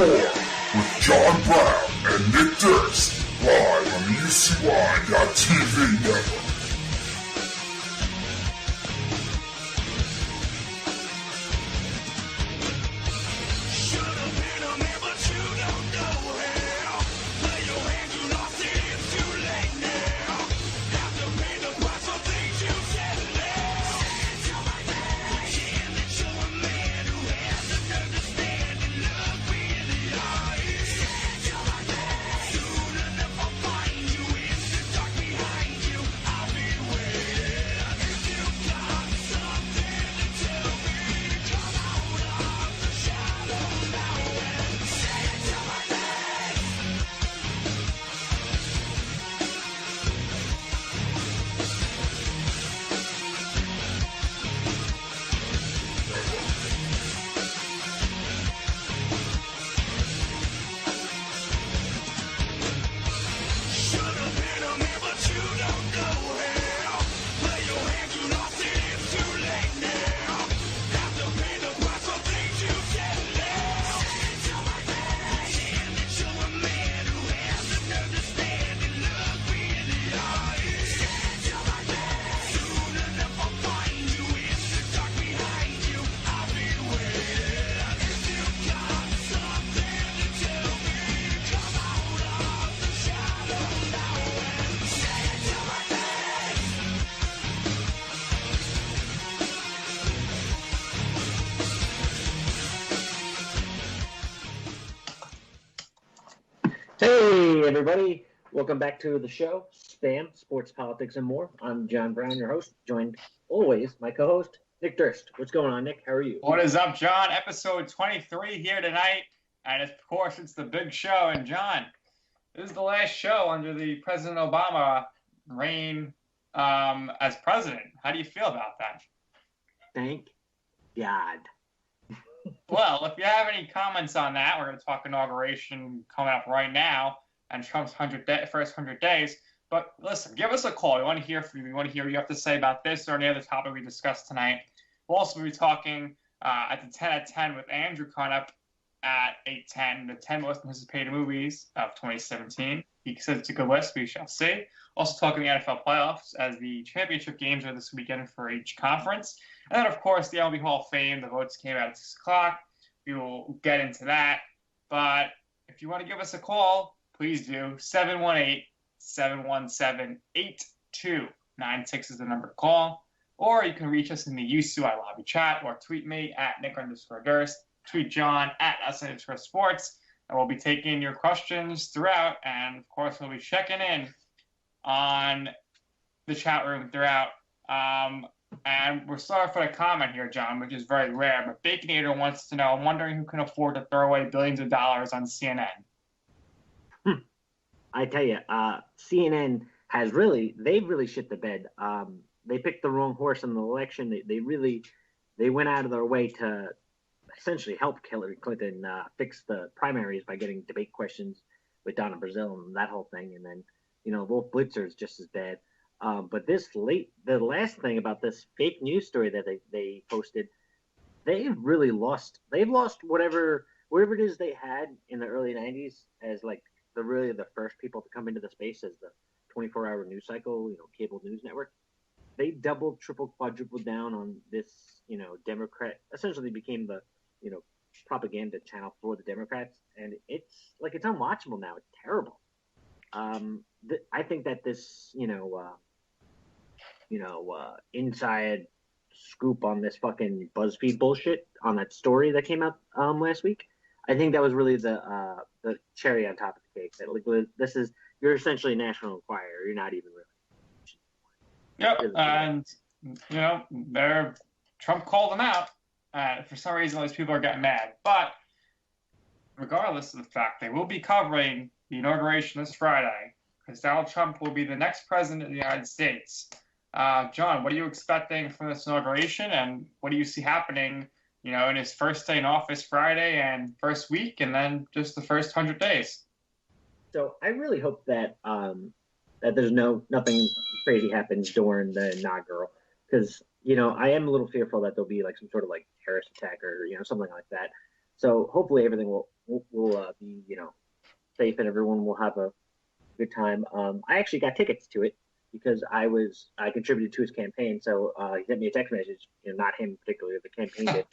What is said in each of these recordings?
more with John Brown and Nick Durst, live on the UCY.TV network. Hey everybody, welcome back to the show, Spam, Sports, Politics, and More. I'm John Brown, your host, joined always my co-host, Nick Durst. What's going on, Nick? How are you? What is up, John? Episode 23 here tonight, and of course it's the big show. And John, this is the last show under the President Obama reign as president. How do you feel about that? Thank God. Well, if you have any comments on that, we're going to talk inauguration coming up right now and Trump's first 100 days. But listen, give us a call. We want to hear from you. We want to hear what you have to say about this or any other topic we discussed tonight. We'll also be talking at the 10 at 10 with Andrew Crunup at 8:10, the 10 most anticipated movies of 2017. He says it's a good list. We shall see. Also talking the NFL playoffs as the championship games are this weekend for each conference. And then, of course, the MLB Hall of Fame. The votes came out at 6 o'clock. We will get into that. But if you want to give us a call, please do. 718-717-8296 is the number to call. Or you can reach us in the UCI lobby chat or tweet me at Nick_Durst. Tweet John at us_sports. And we'll be taking your questions throughout. And, of course, we'll be checking in on the chat room throughout. And we're sorry for the comment here, John, which is very rare. But Baconator wants to know, I'm wondering who can afford to throw away billions of dollars on CNN. I tell you, CNN they've really shit the bed. They picked the wrong horse in the election. They went out of their way to essentially help Hillary Clinton fix the primaries by getting debate questions with Donna Brazile and that whole thing. And then, Wolf Blitzer is just as bad. But the last thing about this fake news story that they posted, they've lost whatever it is they had in the early 90s as like the first people to come into the space as the 24-hour news cycle, cable news network. They doubled, tripled, quadrupled down on this, Democrat, essentially became the, propaganda channel for the Democrats. And it's unwatchable now. It's terrible. I think that this, inside scoop on this fucking BuzzFeed bullshit on that story that came out last week. I think that was really the cherry on top of the cake. That you're essentially a National Enquirer. You're not even really. Yep, and Trump called them out. For some reason, all these people are getting mad. But regardless of the fact, they will be covering the inauguration this Friday because Donald Trump will be the next president of the United States. John, what are you expecting from this inauguration, and what do you see happening, in his first day in office Friday and first week, and then just the first 100 days? So I really hope that that there's nothing crazy happens during the inaugural, because I am a little fearful that there'll be like some sort of like terrorist attack or something like that. So hopefully everything will we'll be, safe and everyone will have a good time. I actually got tickets to it because I contributed to his campaign. So he sent me a text message, not him particularly, the campaign did,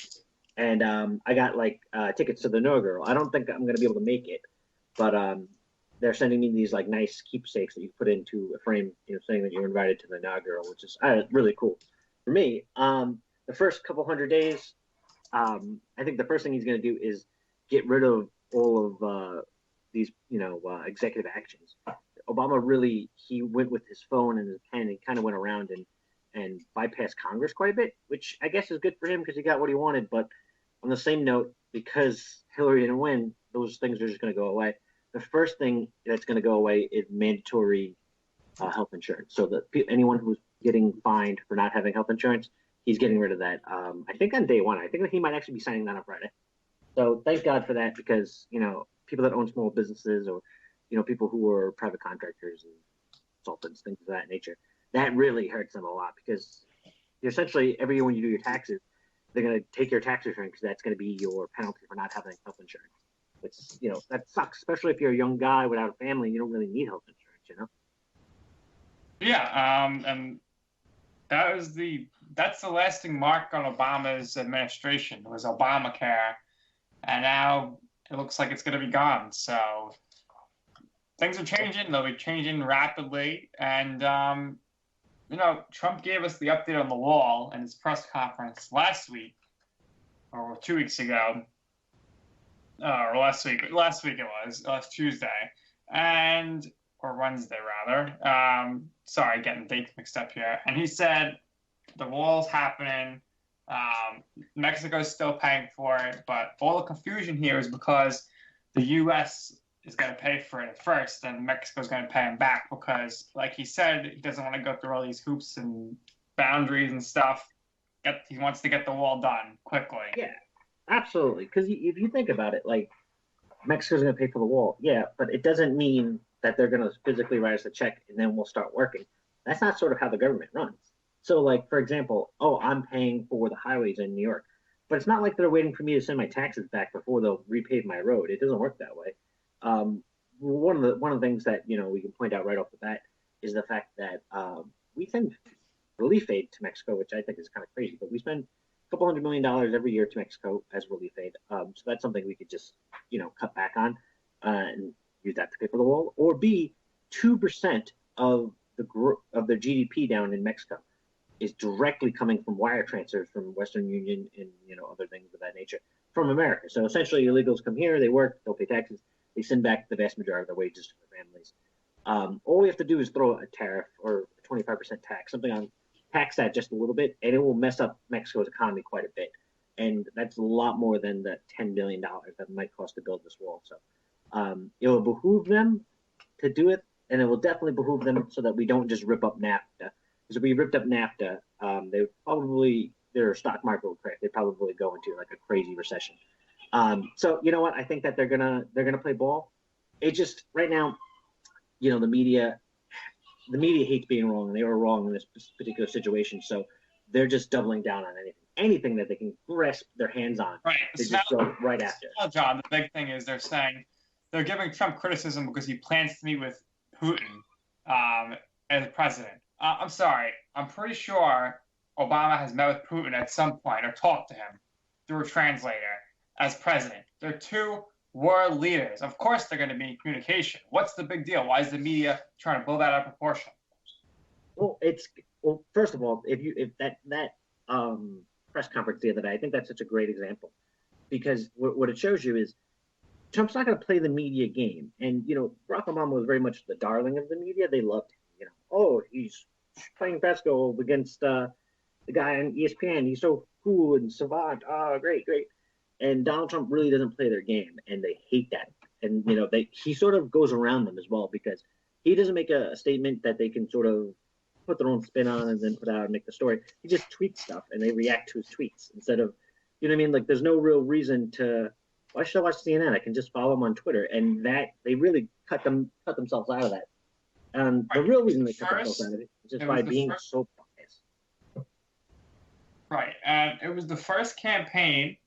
and I got like tickets to the inaugural. I don't think I'm going to be able to make it, but they're sending me these like nice keepsakes that you put into a frame, saying that you're invited to the inaugural, which is really cool for me. The first couple 100 days, I think the first thing he's going to do is get rid of all of these, executive actions. Obama really he went with his phone and his pen and kind of went around and bypassed Congress quite a bit, which I guess is good for him because he got what he wanted. But on the same note, because Hillary didn't win, those things are just going to go away. The first thing that's going to go away is mandatory health insurance. So that anyone who's getting fined for not having health insurance, he's getting rid of that. I think on day one. I think that he might actually be signing that on Friday. So thank God for that because people that own small businesses or people who are private contractors and consultants, things of that nature, that really hurts them a lot because essentially every year when you do your taxes, they're going to take your tax return because that's going to be your penalty for not having health insurance. It's that sucks, especially if you're a young guy without a family. You don't really need health insurance, Yeah, and that's the lasting mark on Obama's administration was Obamacare, and now it looks like it's going to be gone. So things are changing. They'll be changing rapidly, and Trump gave us the update on the wall in his press conference last week, or 2 weeks ago. Or last week it was, last Tuesday, or Wednesday rather. Sorry, getting dates mixed up here. And he said the wall's happening. Mexico's still paying for it, but all the confusion here is because the U.S. is going to pay for it at first, and Mexico's going to pay him back because, like he said, he doesn't want to go through all these hoops and boundaries and stuff. He wants to get the wall done quickly. Yeah. Absolutely, because if you think about it, like Mexico's going to pay for the wall, yeah, but it doesn't mean that they're going to physically write us a check and then we'll start working. That's not sort of how the government runs. So, like for example, I'm paying for the highways in New York, but it's not like they're waiting for me to send my taxes back before they'll repave my road. It doesn't work that way. One of the things that we can point out right off the bat is the fact that we send relief aid to Mexico, which I think is kind of crazy, but we spend couple $100 million every year to Mexico as relief aid. So that's something we could just, cut back on and use that to pay for the wall. Or B, 2% of their GDP down in Mexico is directly coming from wire transfers from Western Union and other things of that nature from America. So essentially, illegals come here, they work, they'll pay taxes, they send back the vast majority of their wages to their families. All we have to do is throw a tariff or a 25% tax, something on tax that just a little bit, and it will mess up Mexico's economy quite a bit. And that's a lot more than the $10 billion that it might cost to build this wall. So it will behoove them to do it, and it will definitely behoove them so that we don't just rip up NAFTA. Because if we ripped up NAFTA, their stock market would crash. They'd probably go into like a crazy recession. So you know what? I think that they're gonna play ball. It just right now, the media hates being wrong, and they were wrong in this particular situation. So they're just doubling down on anything that they can grasp their hands on. Right. They just go right after. John, the big thing is they're saying they're giving Trump criticism because he plans to meet with Putin as president. I'm sorry. I'm pretty sure Obama has met with Putin at some point or talked to him through a translator as president. They're two world leaders. Of course they're going to be in communication. What's the big deal? Why is the media trying to blow that out of proportion? Well, first of all, if that press conference the other day, I think that's such a great example because what it shows you is Trump's not going to play the media game. And Barack Obama was very much the darling of the media. They loved him. He's playing basketball against the guy on ESPN. He's so cool and savant. Oh, great. And Donald Trump really doesn't play their game, and they hate that. And he sort of goes around them as well because he doesn't make a statement that they can sort of put their own spin on and then put out and make the story. He just tweets stuff, and they react to his tweets instead of, Like there's no real reason to. Why should I watch CNN? I can just follow them on Twitter, and that they really cut themselves out of that. And the real reason they cut themselves out of it is just by being so biased. Right, and it was the first campaign,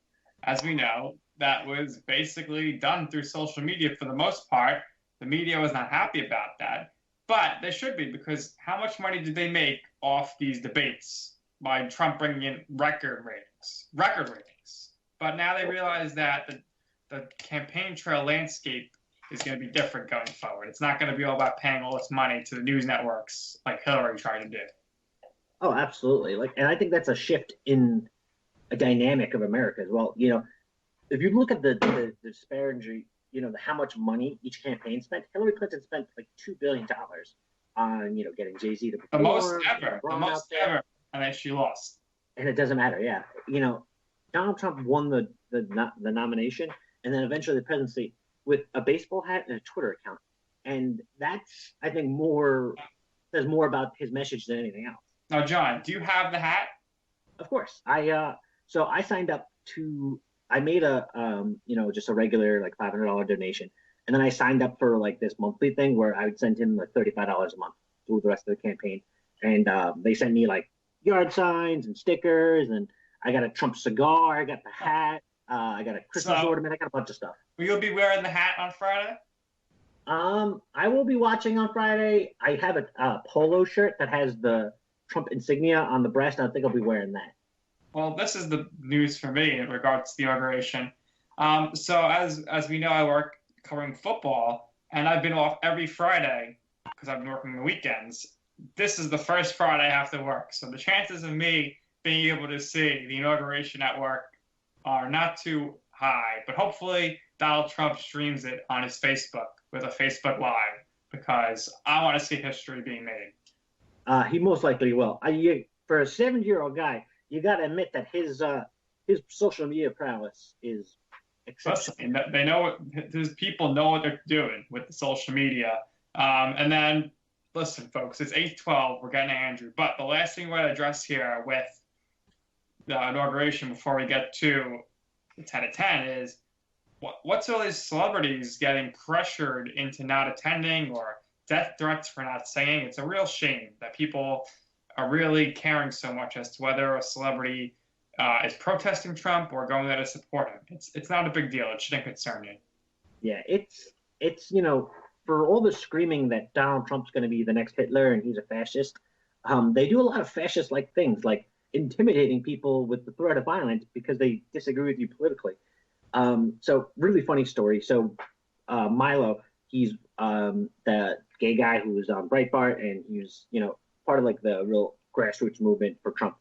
as we know, that was basically done through social media for the most part. The media was not happy about that, but they should be, because how much money did they make off these debates by Trump bringing in record ratings? But now they realize that the campaign trail landscape is going to be different going forward. It's not going to be all about paying all this money to the news networks like Hillary tried to do. Oh, absolutely. And I think that's a shift in a dynamic of America as well. If you look at the disparity, how much money each campaign spent, Hillary Clinton spent like $2 billion on, getting Jay-Z to perform. The most ever, and then she lost. And it doesn't matter, yeah. Donald Trump won the nomination and then eventually the presidency with a baseball hat and a Twitter account. And that's, I think, says more about his message than anything else. Now, John, do you have the hat? Of course. So I signed up I made just a regular like $500 donation. And then I signed up for like this monthly thing where I would send him like $35 a month through the rest of the campaign. And they sent me like yard signs and stickers, and I got a Trump cigar, I got the hat, I got a Christmas ornament, I got a bunch of stuff. Will you be wearing the hat on Friday? I will be watching on Friday. I have a polo shirt that has the Trump insignia on the breast, and I think I'll be wearing that. Well, this is the news for me in regards to the inauguration. So as we know, I work covering football, and I've been off every Friday because I've been working the weekends. This is the first Friday I have to work, so the chances of me being able to see the inauguration at work are not too high. But hopefully Donald Trump streams it on his Facebook with a Facebook Live, because I want to see history being made. He most likely will. For a 70-year-old guy, you got to admit that his social media prowess is exceptional. Listen, they know these people know what they're doing with the social media. And then, listen, folks, it's 8:12. We're getting to Andrew. But the last thing we're going to address here with the inauguration before we get to the 10 at 10 is what's all these celebrities getting pressured into not attending, or death threats for not saying? It's a real shame that people are really caring so much as to whether a celebrity is protesting Trump or going there to support him. It's not a big deal. It shouldn't concern you. Yeah, it's for all the screaming that Donald Trump's going to be the next Hitler and he's a fascist, they do a lot of fascist-like things, like intimidating people with the threat of violence because they disagree with you politically. So really funny story. So Milo, he's the gay guy who was on Breitbart, and he was, part of like the real grassroots movement for Trump.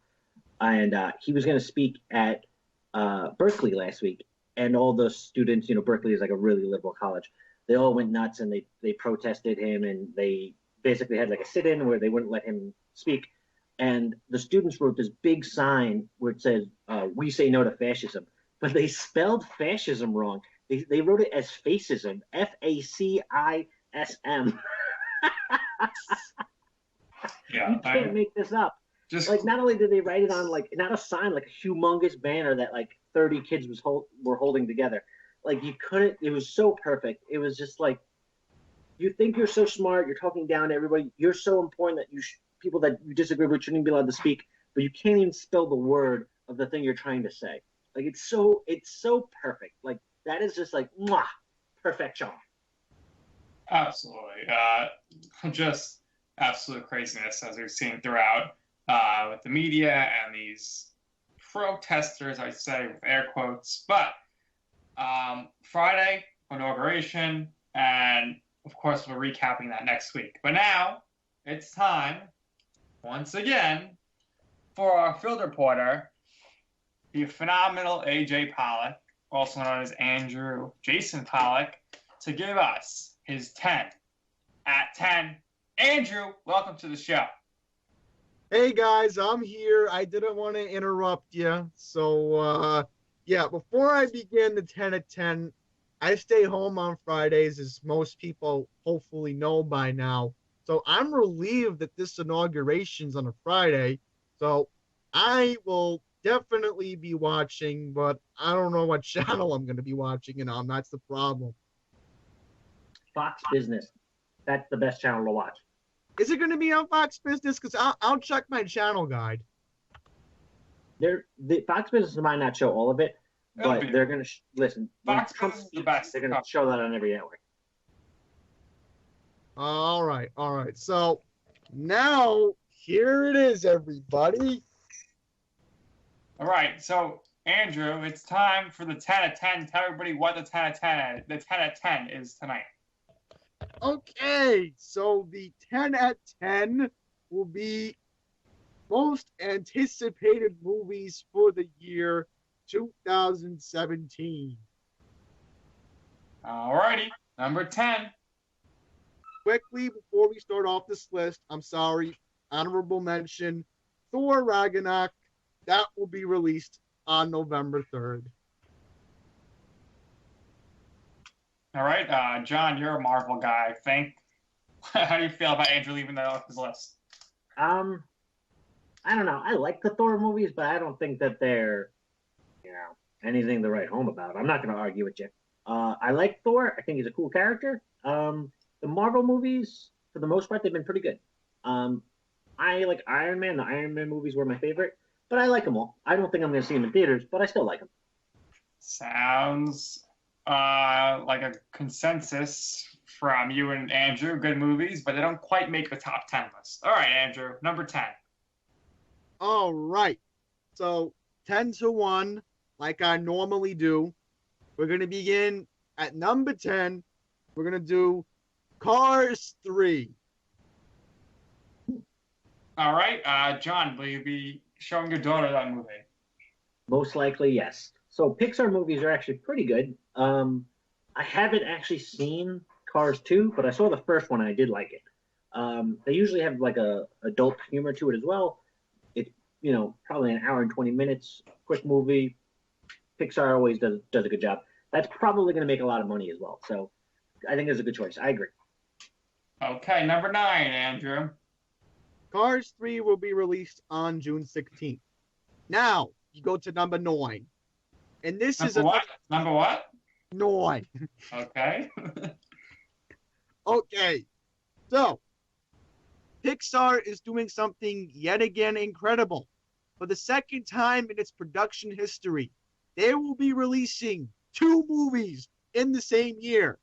And he was going to speak at Berkeley last week, and all the students, Berkeley is like a really liberal college. They all went nuts and they protested him, and they basically had like a sit-in where they wouldn't let him speak. And the students wrote this big sign where it says, "We say no to fascism," but they spelled fascism wrong. They wrote it as fascism, FACISM. Yeah, you can't make this up. Just like, not only did they write it on like not a sign, like a humongous banner that like 30 kids were holding together. Like you couldn't. It was so perfect. It was just like, you think you're so smart. You're talking down to everybody. You're so important that people that you disagree with shouldn't be allowed to speak, but you can't even spell the word of the thing you're trying to say. Like it's so perfect. Like that is just like mwah, perfection. Absolutely. Just absolute craziness as we've seen throughout with the media and these protesters, I say with air quotes. But Friday, inauguration, and of course we're recapping that next week. But now it's time, once again, for our field reporter, the phenomenal AJ Pollock, also known as Andrew Jason Pollock, to give us his 10 at 10. Andrew, welcome to the show. Hey guys, I'm here. I didn't want to interrupt you. So, before I begin the 10 at 10, I stay home on Fridays, as most people hopefully know by now. So I'm relieved that this inauguration's on a Friday. So I will definitely be watching, but I don't know what channel I'm going to be watching it on. That's the problem. Fox Business. That's the best channel to watch. Is it going to be on Fox Business? Because I'll check my channel guide. The Fox Business might not show all of it, but they're going to listen. Fox Trump is the best. They're going to show that on every network. All right. So now here it is, everybody. All right, so Andrew, it's time for the 10 out of 10. Tell everybody what the 10 out of 10 is tonight. Okay, so the 10 at 10 will be most anticipated movies for the year 2017. All righty, number 10. Quickly, before we start off this list, I'm sorry, honorable mention, Thor Ragnarok, that will be released on November 3rd. All right, John, you're a Marvel guy, I think. How do you feel about Andrew leaving that off his list? I don't know. I like the Thor movies, but I don't think that they're, anything to write home about. I'm not going to argue with you. I like Thor. I think he's a cool character. The Marvel movies, for the most part, they've been pretty good. I like Iron Man. The Iron Man movies were my favorite, but I like them all. I don't think I'm going to see them in theaters, but I still like them. Sounds like a consensus from you and Andrew. Good movies, but they don't quite make the top 10 list. All right, Andrew, number 10. All right. So 10-1, like I normally do. We're going to begin at number 10. We're going to do Cars 3. All right, John, will you be showing your daughter that movie? Most likely, yes. So Pixar movies are actually pretty good. I haven't actually seen Cars 2, but I saw the first one and I did like it. They usually have like a adult humor to it as well. It's probably an hour and 20 minutes, quick movie. Pixar always does a good job. That's probably going to make a lot of money as well. So I think it's a good choice. I agree. Okay, number 9, Andrew. Cars 3 will be released on June 16th. Now, you go to number 9. And this is what? Number what? 9. Okay. Okay. So, Pixar is doing something yet again incredible. For the second time in its production history, they will be releasing 2 movies in the same year.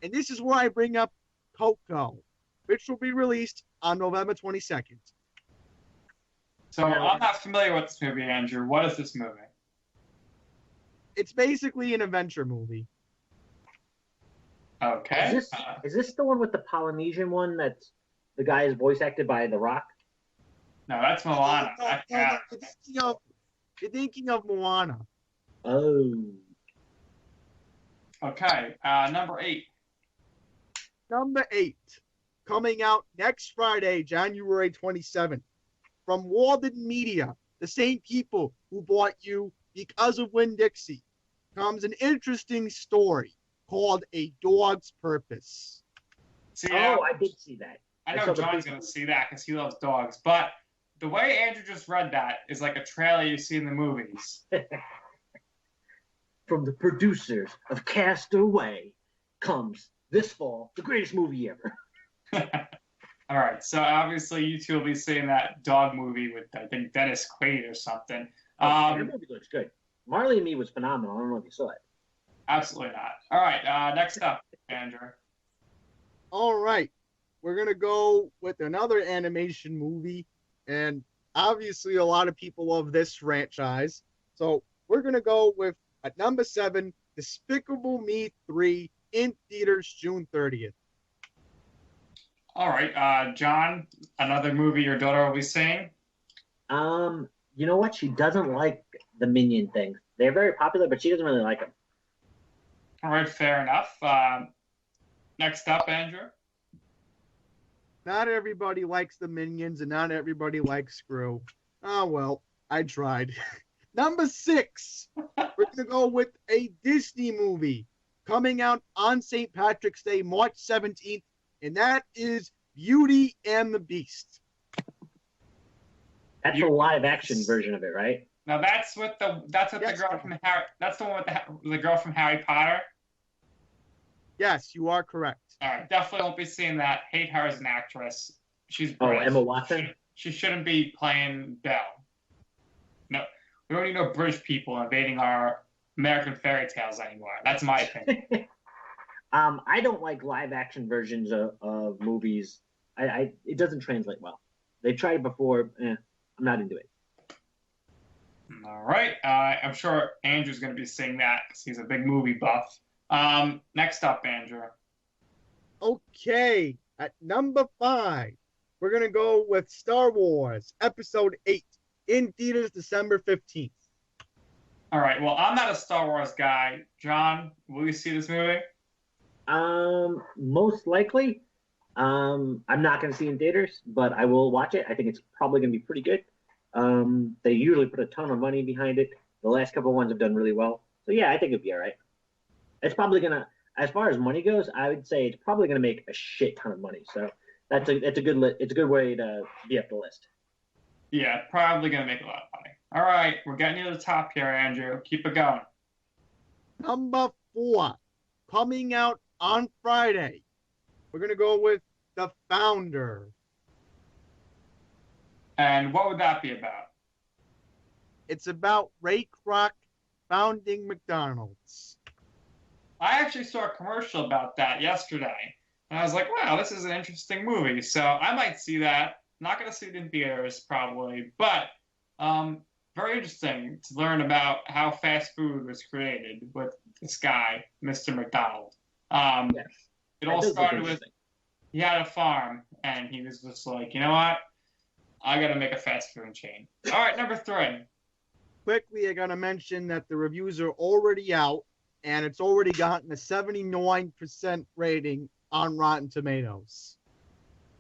And this is where I bring up Coco, which will be released on November 22nd. So I'm not familiar with this movie, Andrew. What is this movie? It's basically an adventure movie. Okay. Is this the one with the Polynesian one that's the guy is voice acted by The Rock? No, that's Moana. You're thinking of Moana. Oh. Okay, number 8. Number 8, coming out next Friday, January 27th, from Walden Media, the same people who bought you Because of Winn-Dixie, comes an interesting story called A Dog's Purpose. See, I did see that. I know John's going to see that because he loves dogs, but the way Andrew just read that is like a trailer you see in the movies. From the producers of Castaway comes this fall the greatest movie ever. All right, so obviously you two will be seeing that dog movie with, I think, Dennis Quaid or something. That movie looks good. Marley and Me was phenomenal. I don't know if you saw it. Absolutely not. All right, next up, Andrew. All right, we're going to go with another animation movie, and obviously a lot of people love this franchise. So we're going to go with, at number 7, Despicable Me 3 in theaters June 30th. All right, John, another movie your daughter will be seeing? You know what? She doesn't like the Minion things. They're very popular, but she doesn't really like them. All right, fair enough. Next up, Andrew. Not everybody likes the Minions, and not everybody likes Screw. Oh, well, I tried. Number 6, we're going to go with a Disney movie coming out on St. Patrick's Day, March 17th, and that is Beauty and the Beast. That's the live-action version of it, right? Now that's with the girl from Harry. That's the one with the girl from Harry Potter. Yes, you are correct. All right, definitely won't be seeing that. Hate her as an actress. She's British. Emma Watson. She shouldn't be playing Belle. No, we don't need no British people invading our American fairy tales anymore. That's my opinion. I don't like live action versions of movies. It doesn't translate well. They tried it before. I'm not into it. All right. I'm sure Andrew's going to be seeing that because he's a big movie buff. Next up, Andrew. Okay, at number 5, we're gonna go with Star Wars Episode 8 in theaters December 15th. All right. Well, I'm not a Star Wars guy. John, will you see this movie? Most likely. I'm not going to see it in theaters, but I will watch it. I think it's probably going to be pretty good. They usually put a ton of money behind it. The last couple of ones have done really well. So yeah, I think it'll be all right. It's probably gonna, as far as money goes, I would say it's probably gonna make a shit ton of money. So it's a good way to be up the list. Yeah, probably going to make a lot of money. All right. We're getting to the top here, Andrew. Keep it going. Number 4, coming out on Friday, we're gonna go with The Founder. And what would that be about? It's about Ray Kroc founding McDonald's. I actually saw a commercial about that yesterday, and I was like, wow, this is an interesting movie. So I might see that. Not going to see it in theaters, probably, but very interesting to learn about how fast food was created with this guy, Mr. McDonald. Yes. It all started with he had a farm, and he was just like, you know what? I got to make a fast food chain. All right, number 3. Quickly, I gotta mention that the reviews are already out, and it's already gotten a 79% rating on Rotten Tomatoes.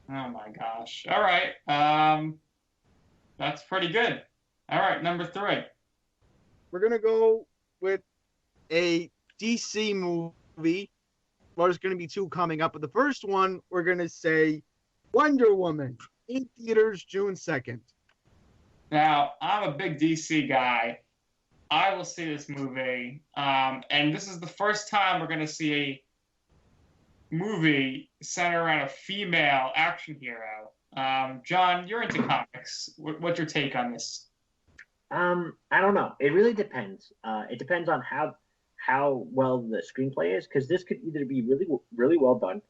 Oh my gosh. All right. That's pretty good. All right, number 3. We're gonna go with a DC movie. Well, there's gonna be 2 coming up, but the first one we're gonna say Wonder Woman in theaters June 2nd. Now, I'm a big DC guy. I will see this movie. And this is the first time we're going to see a movie centered around a female action hero. John, you're into comics. What's your take on this? I don't know. It really depends. It depends on how well the screenplay is, because this could either be really, really well done,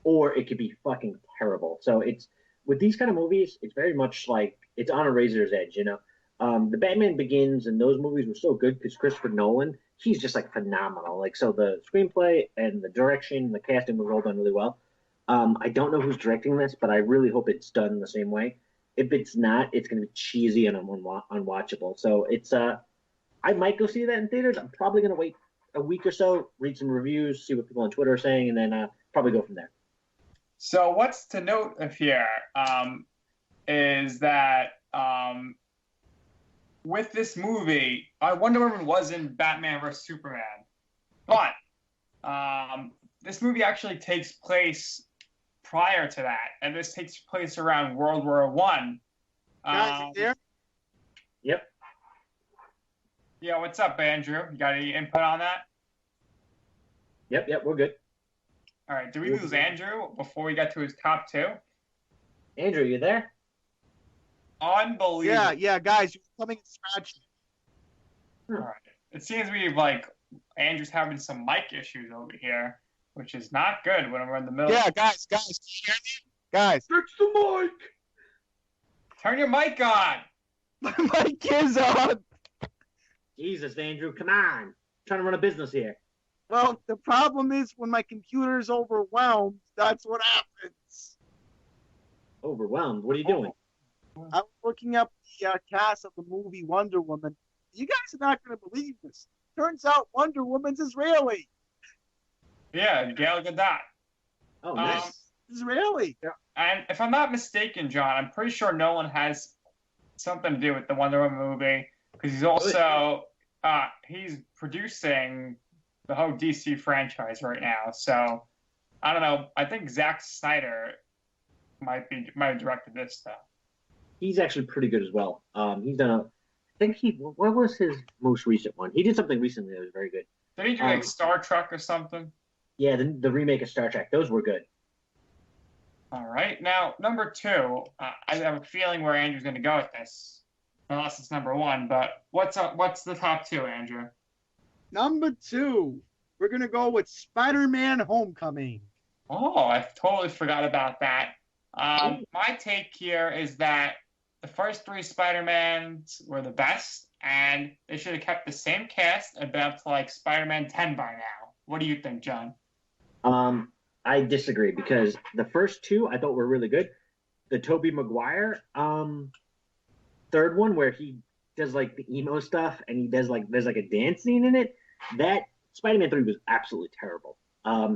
or it could be fucking terrible. So it's with these kind of movies, it's very much like it's on a razor's edge, you know. The Batman Begins and those movies were so good because Christopher Nolan, he's just like phenomenal. Like, so the screenplay and the direction, the casting was all done really well. I don't know who's directing this, but I really hope it's done the same way. If it's not, it's going to be cheesy and unwatchable. So it's I might go see that in theaters. I'm probably going to wait a week or so, read some reviews, see what people on Twitter are saying, and then probably go from there. So what's to note of here is that with this movie, Wonder Woman was in Batman vs. Superman, but this movie actually takes place prior to that, and this takes place around World War I. Guys, you there? Yep. Yeah, what's up, Andrew? You got any input on that? Yep, we're good. All right, did we lose Andrew before we got to his top 2? Andrew, you there? Unbelievable. Yeah, guys, you're coming and scratching. All right. It seems Andrew's having some mic issues over here, which is not good when we're in the middle. Yeah, guys, can you hear me? Guys. Fix the mic! Turn your mic on! My mic is on! Jesus, Andrew, come on. I'm trying to run a business here. Well, the problem is when my computer's overwhelmed, that's what happens. Overwhelmed? What are you doing? I was looking up the cast of the movie Wonder Woman. You guys are not going to believe this. Turns out Wonder Woman's Israeli. Yeah, Gal Gadot. Oh, nice. Israeli. And if I'm not mistaken, John, I'm pretty sure Nolan has something to do with the Wonder Woman movie because he's also he's producing the whole DC franchise right now. So I don't know. I think Zack Snyder might have directed this stuff. He's actually pretty good as well. He's done what was his most recent one? He did something recently that was very good. Did he do like Star Trek or something? Yeah, the remake of Star Trek. Those were good. All right. Now, number 2, I have a feeling where Andrew's going to go with this, unless it's number 1. But what's the top 2, Andrew? Number 2, we're going to go with Spider-Man Homecoming. Oh, I totally forgot about that. My take here is that the first 3 Spider-Mans were the best, and they should have kept the same cast and been up to like Spider-Man 10 by now. What do you think, John? I disagree because the first 2 I thought were really good. The Tobey Maguire third one where he does like the emo stuff and he does like there's like a dance scene in it. That Spider-Man 3 was absolutely terrible.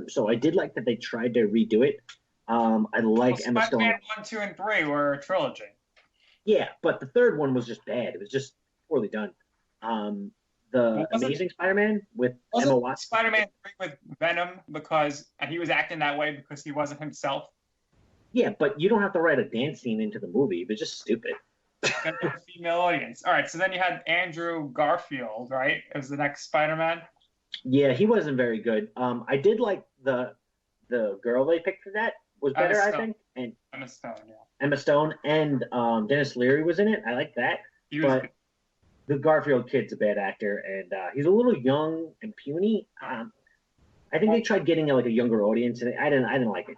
So I did like that they tried to redo it. I like Emma Stone. Spider-Man 1, 2, and 3 were a trilogy. Yeah, but the third one was just bad. It was just poorly done. The Amazing Spider-Man with Emma Watson. Spider-Man 3 with Venom and he was acting that way because he wasn't himself. Yeah, but you don't have to write a dance scene into the movie. It was just stupid. A female audience. All right, so then you had Andrew Garfield, right? As the next Spider-Man. Yeah, he wasn't very good. I did like the girl they picked for that was better, I think. And Emma Stone, yeah. Emma Stone and Dennis Leary was in it. I like that. But the Garfield kid's a bad actor, and he's a little young and puny. I think they tried getting like a younger audience, and I didn't like it.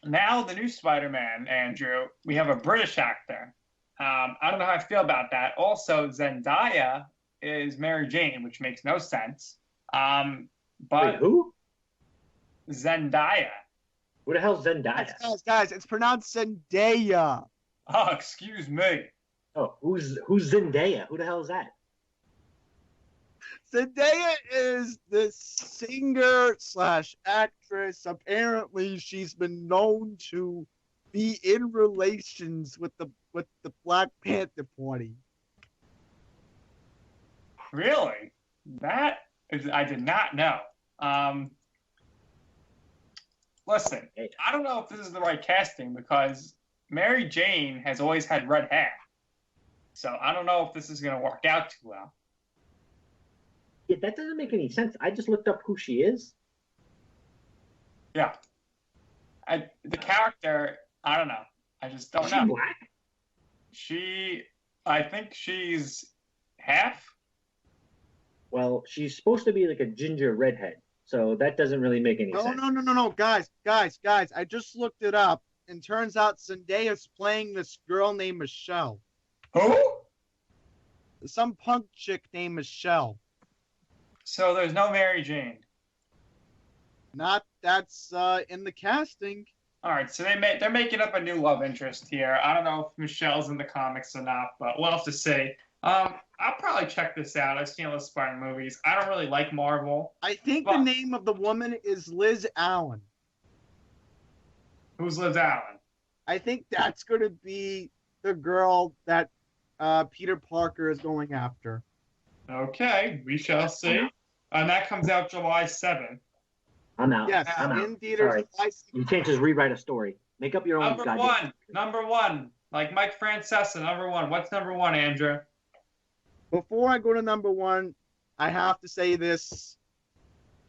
Now the new Spider-Man, Andrew, we have a British actor. I don't know how I feel about that. Also, Zendaya is Mary Jane, which makes no sense. But wait, who? Zendaya. Who the hell's Zendaya? Guys, it's pronounced Zendaya. Oh, excuse me. Oh, who's Zendaya? Who the hell is that? Zendaya is the singer/actress. Apparently, she's been known to be in relations with the Black Panther Party. Really? I did not know. Listen, I don't know if this is the right casting because Mary Jane has always had red hair. So I don't know if this is going to work out too well. Yeah, that doesn't make any sense. I just looked up who she is. Yeah. The character, I don't know. I just don't know. Is she black? I think she's half. Well, she's supposed to be like a ginger redhead, so that doesn't really make any sense. No, guys. I just looked it up, and turns out Zendaya's playing this girl named Michelle. Who? Some punk chick named Michelle. So there's no Mary Jane. That's in the casting. All right, so they're making up a new love interest here. I don't know if Michelle's in the comics or not, but we'll have to see. I'll probably check this out. I've seen all the Spider movies. I don't really like Marvel. I think the name of the woman is Liz Allen. Who's Liz Allen? I think that's going to be the girl that Peter Parker is going after. Okay, we shall see. And that comes out July 7th. I'm out. Yes, I'm out. in theaters. You can't just rewrite a story. Make up your own. Number one. Like Mike Francesa, number 1. What's number 1, Andrew? Before I go to number 1, I have to say this.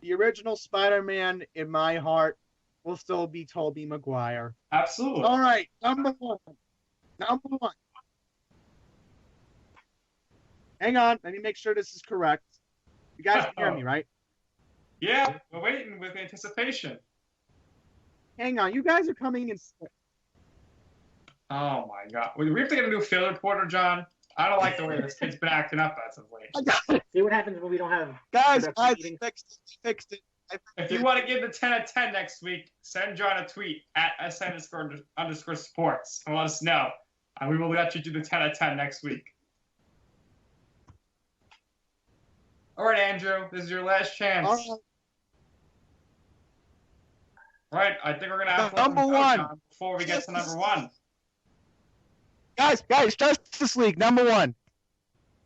The original Spider-Man in my heart will still be Tobey Maguire. Absolutely. All right, number 1. Hang on, let me make sure this is correct. You guys can hear me, right? Yeah, we're waiting with anticipation. Hang on, you guys are coming in. Oh my God! We have to get a new field reporter, John. I don't like the way this kid's been acting up as of late. See what happens when we don't have. Guys, I fixed it. If you want to give the 10 out of 10 next week, send John a tweet at @SN_sports and let us know. And we will let you do the 10 out of 10 next week. All right, Andrew, this is your last chance. All right, I think we're going to have number 1 John, before we get to number 1. Guys, Justice League, number 1.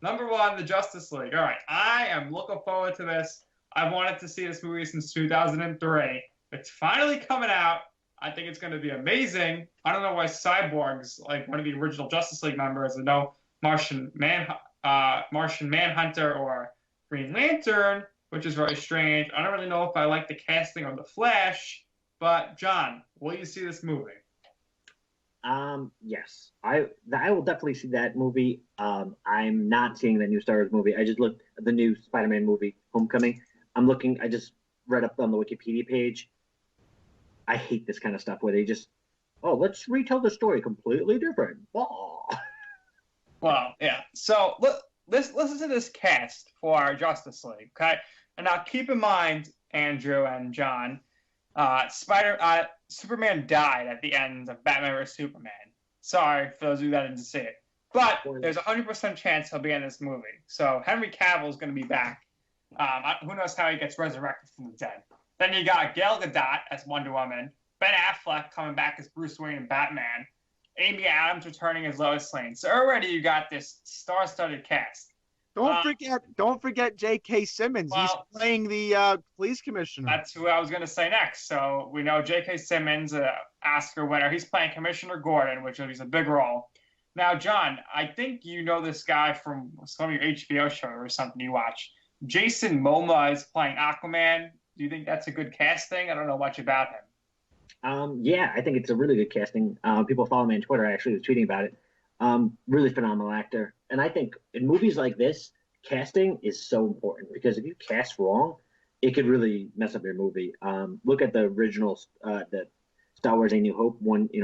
Number 1, the Justice League. All right, I am looking forward to this. I've wanted to see this movie since 2003. It's finally coming out. I think it's going to be amazing. I don't know why Cyborg's like one of the original Justice League members, and no Martian Manhunter or Green Lantern, which is very strange. I don't really know if I like the casting of The Flash, but John, will you see this movie? Yes, I will definitely see that movie. I'm not seeing the new Star Wars movie. I just looked at the new Spider-Man movie, Homecoming. I'm looking. I just read up on the Wikipedia page. I hate this kind of stuff where they just, oh, let's retell the story completely different. Oh. Well, yeah. So let's listen to this cast for Justice League, okay? And now keep in mind, Andrew and John, Superman died at the end of Batman vs Superman. Sorry for those of you that didn't see it, but there's a 100% chance he'll be in this movie. So Henry Cavill is going to be back. Who knows how he gets resurrected from the dead? Then you got Gal Gadot as Wonder Woman, Ben Affleck coming back as Bruce Wayne and Batman, Amy Adams returning as Lois Lane. So already you got this star-studded cast. Don't forget J.K. Simmons. He's playing the police commissioner. That's who I was going to say next. So we know J.K. Simmons, Oscar winner. He's playing Commissioner Gordon, which is a big role. Now, John, I think you know this guy from some of your HBO show or something you watch. Jason Momoa is playing Aquaman. Do you think that's a good casting? I don't know much about him. Yeah, I think it's a really good casting. People follow me on Twitter. I actually was tweeting about it. Really phenomenal actor. And I think in movies like this, casting is so important because if you cast wrong, it could really mess up your movie. Look at the original, the Star Wars: A New Hope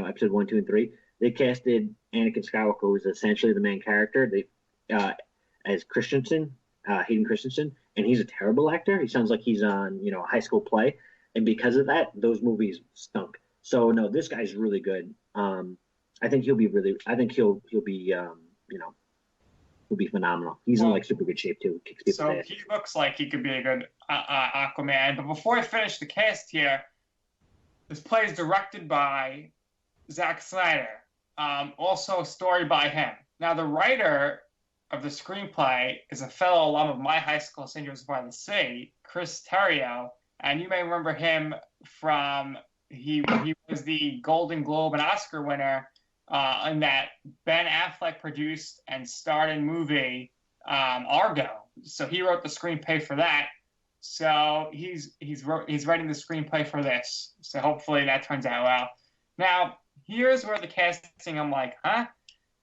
episode 1, 2, and 3. They casted Anakin Skywalker, who's essentially the main character, as Hayden Christensen, and he's a terrible actor. He sounds like he's on a high school play, and because of that, those movies stunk. So no, this guy's really good. I think he'll be he'll be phenomenal. He's in super good shape too. Kicks people ass. He looks like he could be a good Aquaman. But before I finish the cast here, this play is directed by Zack Snyder. Also a story by him. Now the writer of the screenplay is a fellow alum of my high school, St. Joseph by the Sea, Chris Terrio, and you may remember him from he was the Golden Globe and Oscar winner in that Ben Affleck produced and starred in movie Argo. So he wrote the screenplay for that. So he's writing the screenplay for this. So hopefully that turns out well. Now here's where the casting, I'm like, huh?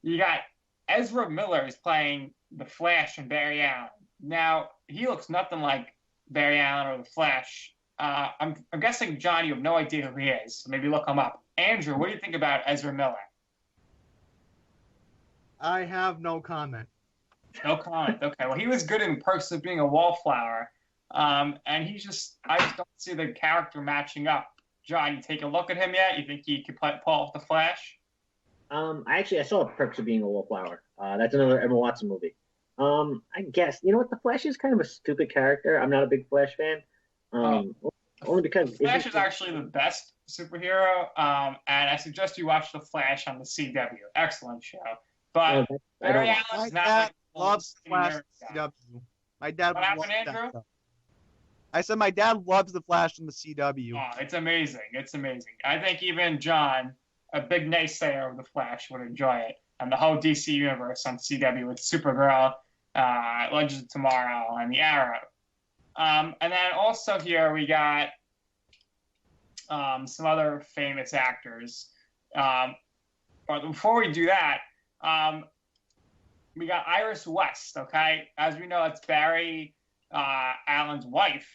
You got Ezra Miller is playing the Flash and Barry Allen. Now he looks nothing like Barry Allen or the Flash. I'm guessing, John, you have no idea who he is. So maybe look him up. Andrew, what do you think about Ezra Miller? I have no comment. No comment. Okay. Well, he was good in Perks of Being a Wallflower. And I just don't see the character matching up. John, you take a look at him yet? You think he could pull off the Flash? I saw Perks of Being a Wallflower. That's another Emma Watson movie. I guess, you know what? The Flash is kind of a stupid character. I'm not a big Flash fan. Only because Flash is actually the best superhero. And I suggest you watch The Flash on the CW. Excellent show. But Barry Allen's not like loves Flash CW. My dad loves Andrew? I said my dad loves the Flash in the CW. Oh, it's amazing. It's amazing. I think even John, a big naysayer of the Flash, would enjoy it. And the whole DC universe on CW with Supergirl, Legends of Tomorrow, and the Arrow. And then also here we got some other famous actors. But before we do that, we got Iris West, okay? As we know, it's Barry Allen's wife,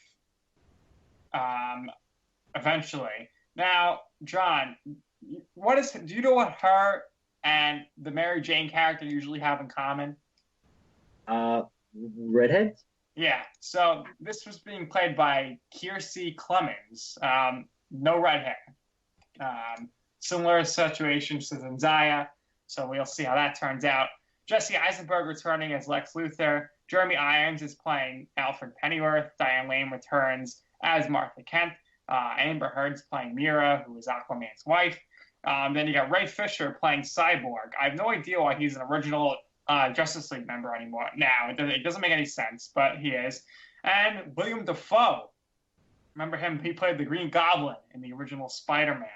eventually. Now, John, do you know what her and the Mary Jane character usually have in common? Redheads? Yeah, so this was being played by Kiersey Clemens. No red hair. Similar situation to Zendaya, so we'll see how that turns out. Jesse Eisenberg returning as Lex Luthor. Jeremy Irons is playing Alfred Pennyworth. Diane Lane returns as Martha Kent. Amber Heard's playing Mira, who is Aquaman's wife. Then you got Ray Fisher playing Cyborg. I have no idea why he's an original Justice League member anymore. Now, it doesn't make any sense, but he is. And William Dafoe. Remember him? He played the Green Goblin in the original Spider-Man.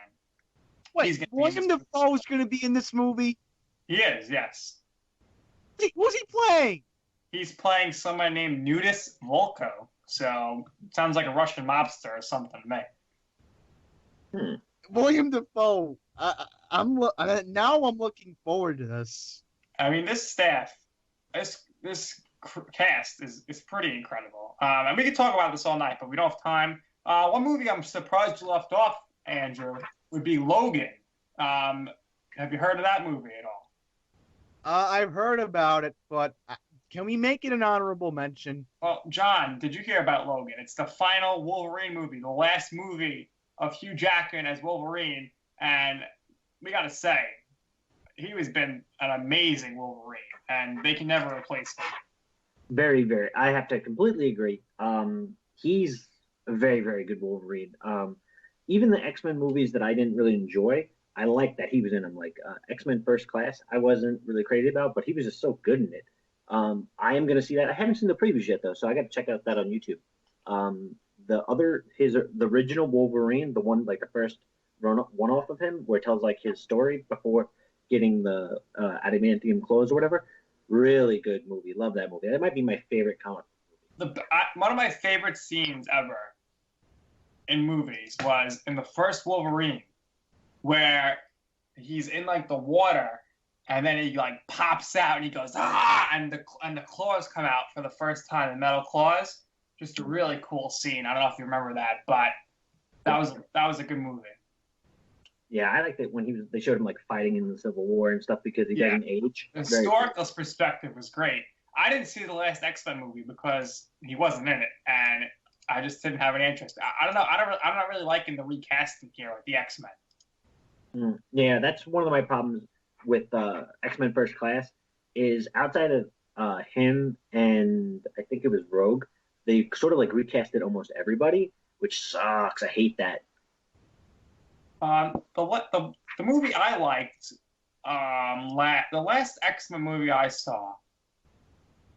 Wait, William Dafoe is going to be in this movie? He is, yes. Who's he playing? He's playing someone named Nudis Volko. So, sounds like a Russian mobster or something to me. William Dafoe. Now I'm looking forward to this. I mean, this staff, this cast is pretty incredible. And we could talk about this all night, but we don't have time. One movie I'm surprised you left off, Andrew, would be Logan. Have you heard of that movie at all? I've heard about it, but can we make it an honorable mention? Well, John, did you hear about Logan? It's the final Wolverine movie, the last movie of Hugh Jackman as Wolverine, and we gotta say, he has been an amazing Wolverine, and they can never replace him. Very, very. I have to completely agree. He's a very, very good Wolverine. Even the X-Men movies that I didn't really enjoy, I like that he was in them. Like X-Men First Class, I wasn't really crazy about, but he was just so good in it. I am gonna see that. I haven't seen the previews yet though, so I got to check out that on YouTube. The original Wolverine, the one like the first one off of him, where it tells like his story before getting the adamantium clothes or whatever. Really good movie. Love that movie. That might be my favorite comic movie. One of my favorite scenes ever in movies was in the first Wolverine, where he's in like the water, and then he like pops out and he goes and the claws come out for the first time, the metal claws. Just a really cool scene. I don't know if you remember that, but that was a good movie. Yeah, I liked it when they showed him like fighting in the Civil War and stuff because he doesn't age. The historical perspective was great. I didn't see the last X-Men movie because he wasn't in it, and I just didn't have an interest. I don't know. I'm not really liking the recasting here with the X-Men. Yeah, that's one of my problems with X-Men First Class is outside of him and I think it was Rogue, they sort of like recasted almost everybody, which sucks. I hate that. The movie I liked, the last X-Men movie I saw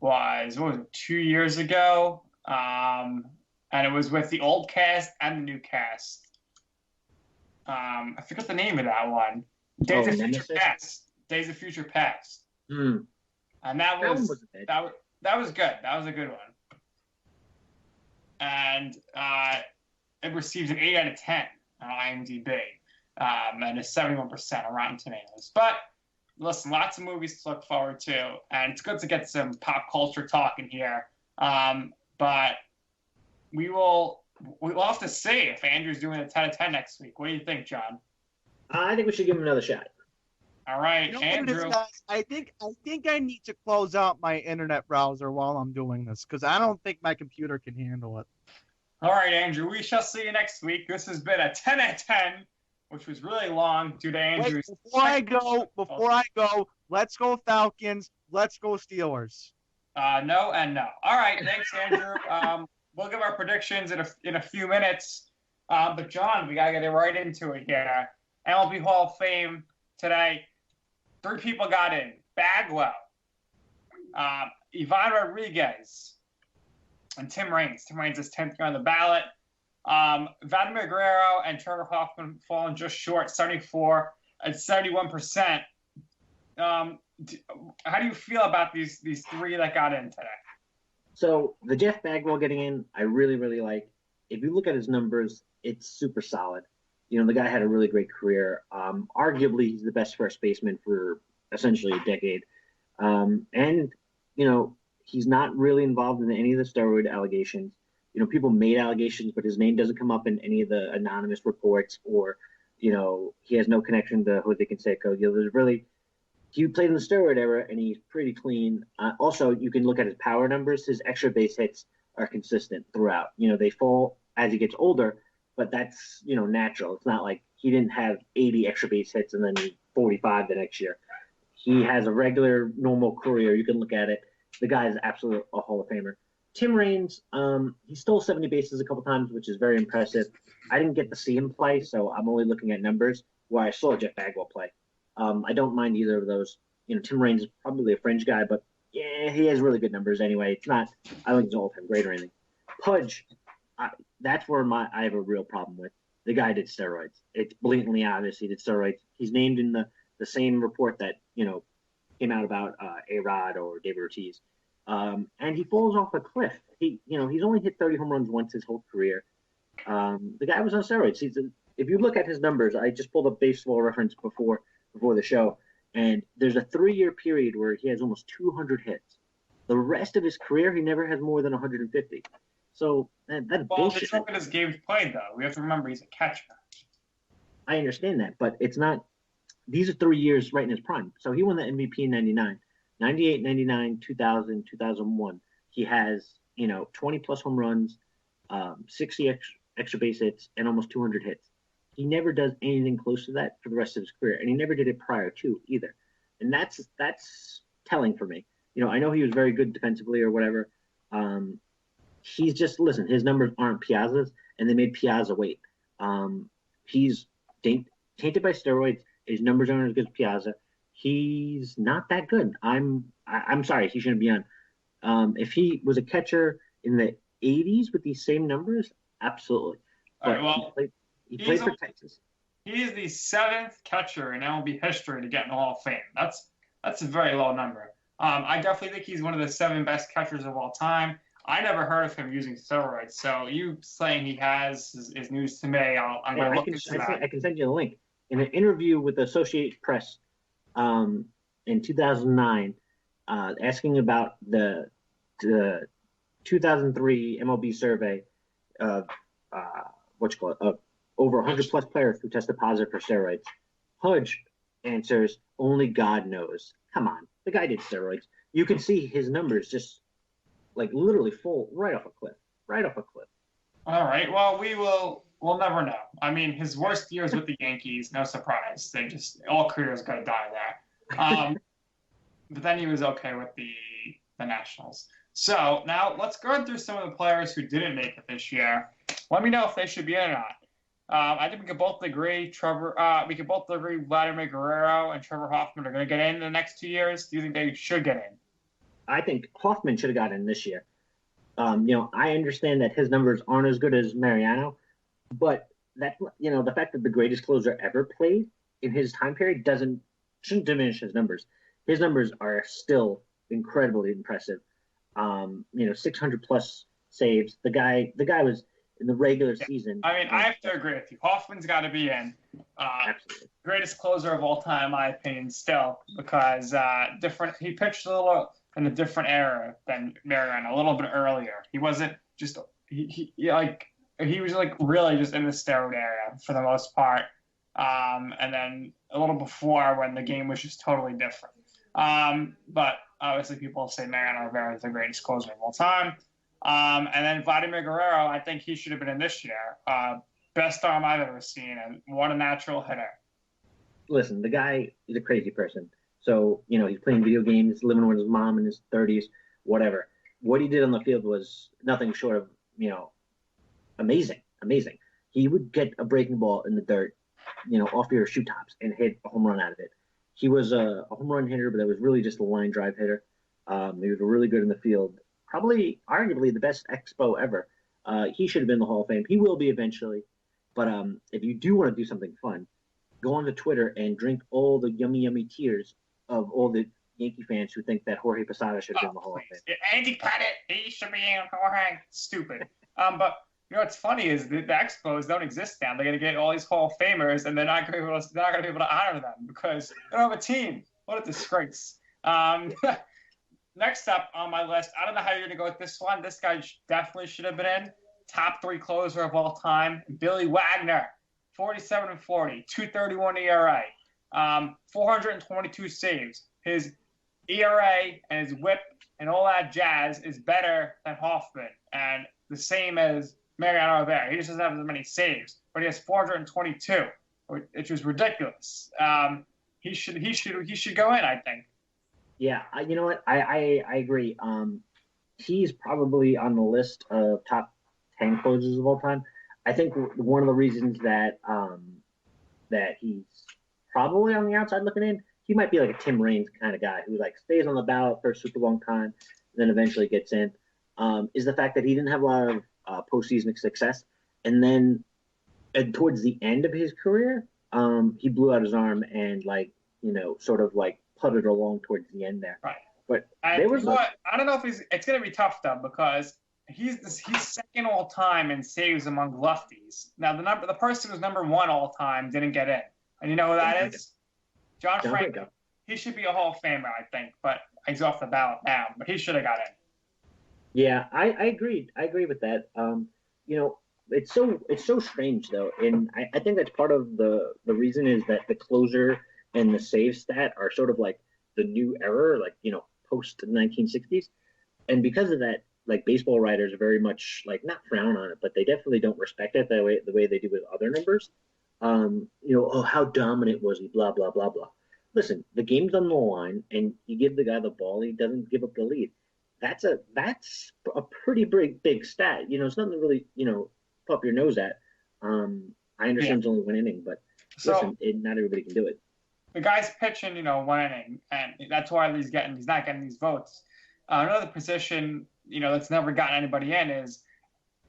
was 2 years ago, and it was with the old cast and the new cast. I forget the name of that one. Days of Future Past. Days of Future Past. And that was good. That was a good one. And it received an 8 out of 10 on IMDb, and a 71% on Rotten Tomatoes. But listen, lots of movies to look forward to, and it's good to get some pop culture talk in here. But we'll have to see if Andrew's doing a 10 out of 10 next week. What do you think, John? I think we should give him another shot. All right, You know Andrew. I think I need to close out my internet browser while I'm doing this because I don't think my computer can handle it. All right, Andrew. We shall see you next week. This has been a 10 out of 10, which was really long due to Andrew's. Wait, before I go, let's go Falcons. Let's go Steelers. No and no. All right, thanks, Andrew. We'll give our predictions in a few minutes. But John, we gotta get right into it here. MLB Hall of Fame today. 3 people got in: Bagwell, Ivan Rodriguez, and Tim Raines. Tim Raines is 10th on the ballot. Vladimir Guerrero and Trevor Hoffman falling just short, 74 and 71%. How do you feel about these 3 that got in today? So the Jeff Bagwell getting in, I really, really like. If you look at his numbers, it's super solid. You know, the guy had a really great career. Arguably, he's the best first baseman for essentially a decade. And, you know, he's not really involved in any of the steroid allegations. You know, people made allegations, but his name doesn't come up in any of the anonymous reports or, you know, he has no connection to Jose Canseco. You know, he played in the steroid era, and he's pretty clean. Also, you can look at his power numbers. His extra base hits are consistent throughout. You know, they fall as he gets older, but that's, you know, natural. It's not like he didn't have 80 extra base hits and then 45 the next year. He has a regular, normal career. You can look at it. The guy is absolutely a Hall of Famer. Tim Raines, he stole 70 bases a couple times, which is very impressive. I didn't get to see him play, so I'm only looking at numbers where I saw Jeff Bagwell play. I don't mind either of those. You know, Tim Raines is probably a fringe guy, but yeah, he has really good numbers anyway. It's not, I don't think he's all-time great or anything. Pudge, that's where I have a real problem with. The guy did steroids. It's blatantly obvious he did steroids. He's named in the same report that, you know, came out about A-Rod or David Ortiz. And he falls off a cliff. He's only hit 30 home runs once his whole career. The guy was on steroids. If you look at his numbers, I just pulled up Baseball Reference before the show, and there's a 3-year period where he has almost 200 hits. The rest of his career, he never has more than 150. So that's bullshit. Just look at his games played, though. We have to remember he's a catcher. I understand that, but it's not. These are 3 years right in his prime. So he won the MVP in 99, 98, 99, 2000, 2001. He has 20 plus home runs, 60 extra base hits, and almost 200 hits. He never does anything close to that for the rest of his career, and he never did it prior to either. And that's telling for me. I know he was very good defensively or whatever. He's just, listen, his numbers aren't Piazza's, and they made Piazza wait. He's tainted by steroids. His numbers aren't as good as Piazza. He's not that good. I'm sorry, he shouldn't be on. If he was a catcher in the 80s with these same numbers, absolutely. All right, well, he played for Texas. He is the 7th catcher in MLB history to get in the Hall of Fame. That's a very low number. I definitely think he's one of the 7 best catchers of all time. I never heard of him using steroids, so you saying he has is news to me. I'm going to look into that. I can send you a link. In an interview with the Associated Press in 2009, asking about the 2003 MLB survey of of over 100 plus players who tested positive for steroids, Hudge answers, "Only God knows." Come on, the guy did steroids. You can see his numbers just literally fall right off a cliff. All right. Well, we'll never know. I mean, his worst years with the Yankees, no surprise. They just all careers got to die there. But then he was okay with the Nationals. So now let's go through some of the players who didn't make it this year. Let me know if they should be in or not. I think we could both agree Vladimir Guerrero and Trevor Hoffman are going to get in the next 2 years. Do you think they should get in? I think Hoffman should have got in this year. I understand that his numbers aren't as good as Mariano, but that the fact that the greatest closer ever played in his time period shouldn't diminish his numbers. His numbers are still incredibly impressive. 600 plus saves. The guy was in the regular season. I mean, I have to agree with you. Hoffman's got to be in. Absolutely. Greatest closer of all time, in my opinion, still, because he pitched a little in a different era than Mariano, a little bit earlier. He wasn't just he was really just in the steroid area for the most part, and then a little before when the game was just totally different. But obviously people say Mariano Rivera is the greatest closer of all time. And then Vladimir Guerrero, I think he should have been in this year. Best arm I've ever seen, and what a natural hitter. Listen, the guy is a crazy person. So, he's playing video games, living with his mom in his 30s, whatever. What he did on the field was nothing short of, amazing. He would get a breaking ball in the dirt, off your shoe tops and hit a home run out of it. He was a home run hitter, but that was really just a line drive hitter. He was really good in the field. Probably, arguably, the best expo ever. He should have been in the Hall of Fame. He will be eventually. But if you do want to do something fun, go on to Twitter and drink all the yummy tears of all the Yankee fans who think that Jorge Posada should have been in the Hall of Fame. Andy Pettit, he should be in Jorge. Stupid. But what's funny is the Expos don't exist now. They're going to get all these Hall of Famers, and they're not going to be able to honor them because they don't have a team. What a disgrace. Next up on my list, I don't know how you're going to go with this one. This guy definitely should have been in. Top 3 closer of all time, Billy Wagner, 47-40, 2.31 ERA, 422 saves. His ERA and his WHIP and all that jazz is better than Hoffman, and the same as Mariano Rivera. He just doesn't have as many saves, but he has 422, which is ridiculous. He should go in, I think. Yeah, you know what? I agree. He's probably on the list of top 10 closers of all time. I think one of the reasons that he's probably on the outside looking in, he might be like a Tim Raines kind of guy who stays on the ballot for a super long time, and then eventually gets in, is the fact that he didn't have a lot of postseason success. And then towards the end of his career, he blew out his arm and putted along towards the end there. Right. But I don't know if it's going to be tough though, because he's second all time in saves among lefties. Now the person who's number 1 all time didn't get in, and you know who that is? John Franco. He should be a Hall of Famer, I think. But he's off the ballot now, but he should have got in. Yeah, I agreed. I agree with that. You know, it's so strange though, and I think that's part of the reason is that the closer and the save stat are sort of like the new era, like post 1960s, and because of that, like baseball writers are very much like not frown on it, but they definitely don't respect it the way they do with other numbers. Oh, how dominant was he? Blah blah blah blah. Listen, the game's on the line, and you give the guy the ball, he doesn't give up the lead. That's a pretty big stat. It's nothing to really pop your nose at. I understand it's only one inning, but listen, not everybody can do it. The guy's pitching, one inning, and that's why he's not getting these votes. Another position, that's never gotten anybody in is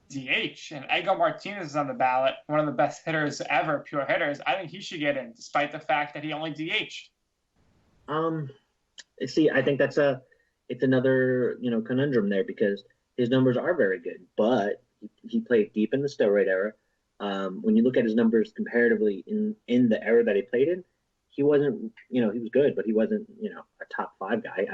DH, and Edgar Martinez is on the ballot, one of the best hitters ever, pure hitters. I think he should get in, despite the fact that he only DH'd. See, I think it's another conundrum there because his numbers are very good, but he played deep in the steroid era. When you look at his numbers comparatively in the era that he played in, he wasn't he was good, but he wasn't a top 5 guy.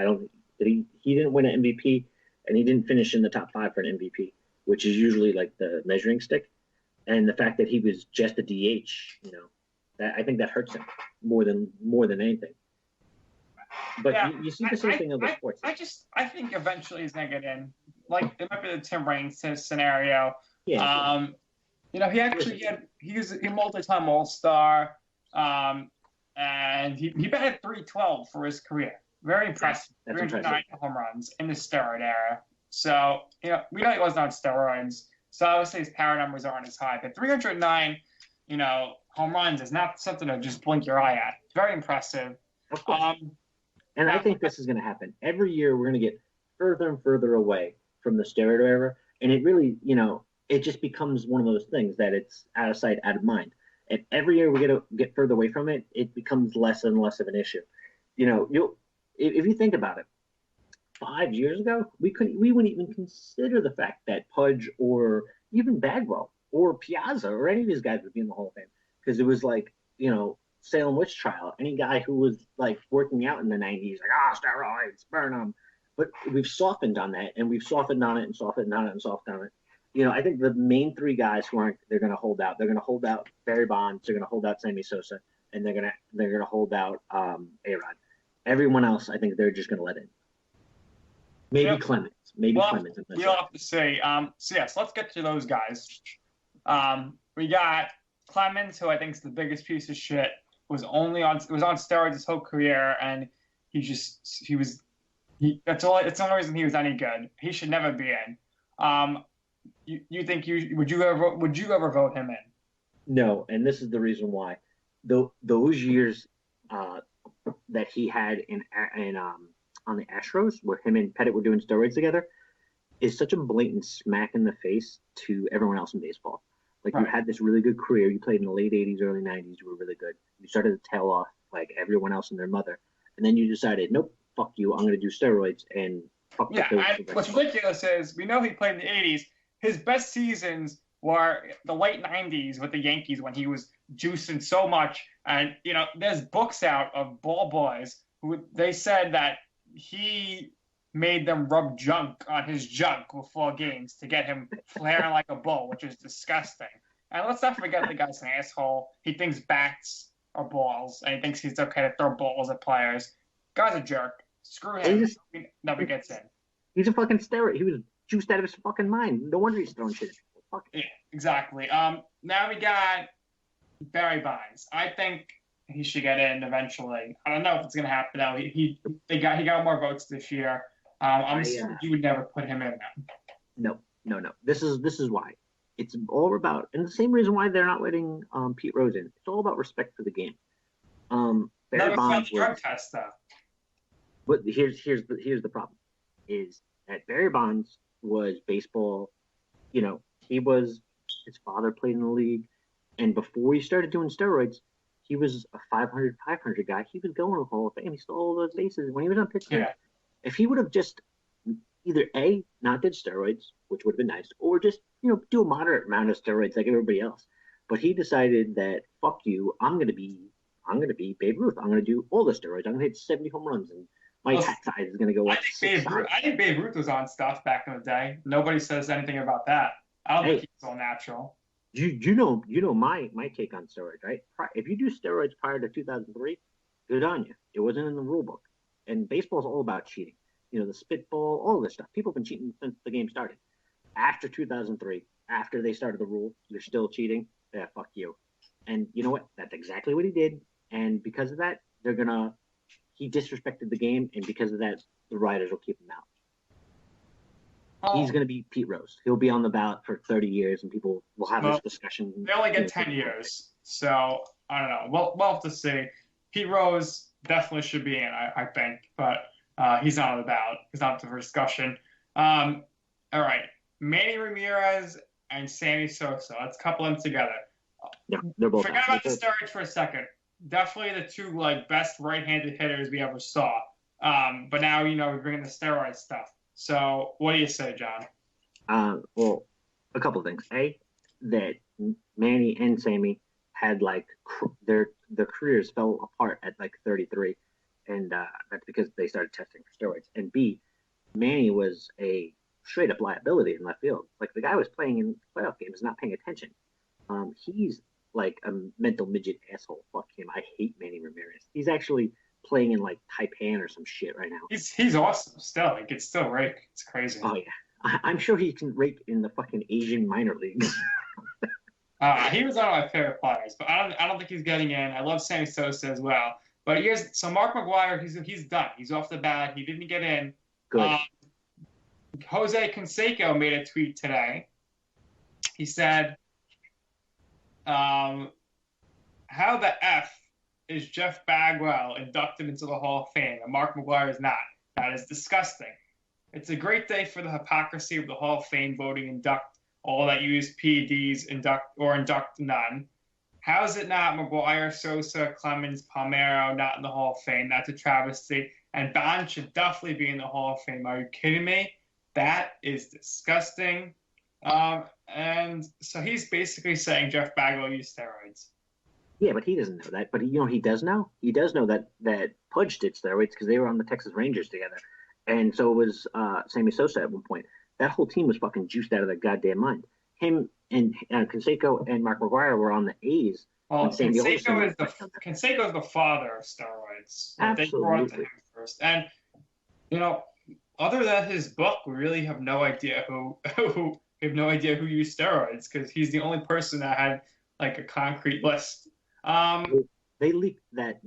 He didn't win an MVP, and he didn't finish in the top 5 for an MVP, which is usually like the measuring stick. And the fact that he was just a DH, that I think that hurts him more than anything. But yeah, you see the same thing in other sports. I think eventually he's gonna get in. Like it might be the Tim Raines scenario. Yeah. He was a multi-time All-Star, and he batted .312 for his career. Very impressive. 309 home runs in the steroid era. So we know he wasn't on steroids. So obviously his power numbers aren't as high. But 309, home runs is not something to just blink your eye at. It's very impressive. Of course. And I think this is going to happen. Every year we're going to get further and further away from the steroid era. And it really, it just becomes one of those things that it's out of sight, out of mind. And every year we get further away from it, it becomes less and less of an issue. If you think about it, 5 years ago, we wouldn't even consider the fact that Pudge or even Bagwell or Piazza or any of these guys would be in the Hall of Fame because it was like, Salem witch trial. Any guy who was like working out in the 90s, like, steroids, burn them. But we've softened on that, and we've softened on it and softened on it and softened on it. I think the main 3 guys they're going to hold out. They're going to hold out Barry Bonds. They're going to hold out Sammy Sosa, and they're going to hold out A-Rod. Everyone else, I think they're just going to let in. Maybe Clemens. Clemens. We'll have to see. So let's get to those guys. We got Clemens, who I think is the biggest piece of shit. Was on steroids his whole career, and that's the only reason he was any good. He should never be in. Would you ever vote him in? No, and this is the reason why. Those years that he had on the Astros, where him and Pettit were doing steroids together, is such a blatant smack in the face to everyone else in baseball. Like, right. You had this really good career. You played in the late 80s, early 90s. You were really good. You started to tail off like everyone else and their mother. And then you decided, nope, fuck you. I'm going to do steroids and fuck what's ridiculous is we know he played in the 80s. His best seasons were the late 90s with the Yankees when he was juicing so much. And, there's books out of ball boys who they said that he made them rub junk on his junk before games to get him flaring like a bull, which is disgusting. And let's not forget the guy's an asshole. He thinks bats are balls, and he thinks he's okay to throw balls at players. Guy's a jerk. Screw him. He never gets in. He's a fucking steroid. He was juiced out of his fucking mind. No wonder he's throwing shit at people. Fuck. Yeah, exactly. Now we got Barry Bonds. I think he should get in eventually. I don't know if it's gonna happen though. He got more votes this year. I'm assuming you would never put him in now. No. This is why. It's all about, and the same reason why they're not letting Pete Rose in. It's all about respect for the game. Barry Bonds the drug test though. But here's the problem: is that Barry Bonds was baseball. His father played in the league, and before he started doing steroids, he was a 500 guy. He was going to the Hall of Fame. He stole all those bases when he was on Pittsburgh. Yeah. If he would have just either not did steroids, which would have been nice, or just do a moderate amount of steroids like everybody else. But he decided that fuck you, I'm gonna be Babe Ruth. I'm gonna do all the steroids. I'm gonna hit 70 home runs and My Well, hat size is going to go up 6 sizes. I think Babe Ruth was on stuff back in the day. Nobody says anything about that. I don't think Hey, he's all natural. you know my take on steroids, right? If you do steroids prior to 2003, good on you. It wasn't in the rule book. And baseball's all about cheating. You know, the spitball, all this stuff. People have been cheating since the game started. After 2003, after they started the rule, you're still cheating. Yeah, fuck you. And you know what? That's exactly what he did. And because of that, he disrespected the game. And because of that, the writers will keep him out. He's going to be Pete Rose. He'll be on the ballot for 30 years, and people will have this discussion. They only get 10 years, so I don't know. We'll have to see. Pete Rose definitely should be in, I think, but he's not on the ballot. He's not up for discussion. All right, Manny Ramirez and Sammy Sosa. Let's couple them together. Yeah, they're both. Forget about the steroids for a second. Definitely the two best right-handed hitters we ever saw. But now we're bringing the steroid stuff. So, what do you say, John? Well, a couple of things. That Manny and Sammy had their careers fell apart at 33, and that's because they started testing for steroids. And B, Manny was a straight up liability in left field. Like, the guy was playing in playoff games, not paying attention. He's like a mental midget asshole. Fuck him. I hate Manny Ramirez. He's actually playing in Taipan or some shit right now. He's awesome still. He can still rake. It's crazy. Oh yeah, I'm sure he can rake in the fucking Asian minor leagues. He was one of my favorite players, but I don't think he's getting in. I love Sammy Sosa as well. But so Mark McGwire, he's done. He's off the bat. He didn't get in. Good. Jose Canseco made a tweet today. He said, "How the F is Jeff Bagwell inducted into the Hall of Fame and Mark McGwire is not? That is disgusting. It's a great day for the hypocrisy of the Hall of Fame voting induct all that use PEDs, induct none. How is it not McGwire, Sosa, Clemens, Palmeiro not in the Hall of Fame? That's a travesty. And Bond should definitely be in the Hall of Fame. Are you kidding me? That is disgusting." And so he's basically saying Jeff Bagwell used steroids. Yeah, but he doesn't know that. But he does know. He does know that Pudge did steroids because they were on the Texas Rangers together, and so was Sammy Sosa at one point. That whole team was fucking juiced out of their goddamn mind. Him and Canseco and Mark McGwire were on the A's. Well, Canseco is the father of steroids. Absolutely. They brought it to him first, and other than his book, we really have no idea who used steroids because he's the only person that had a concrete list. They leaked that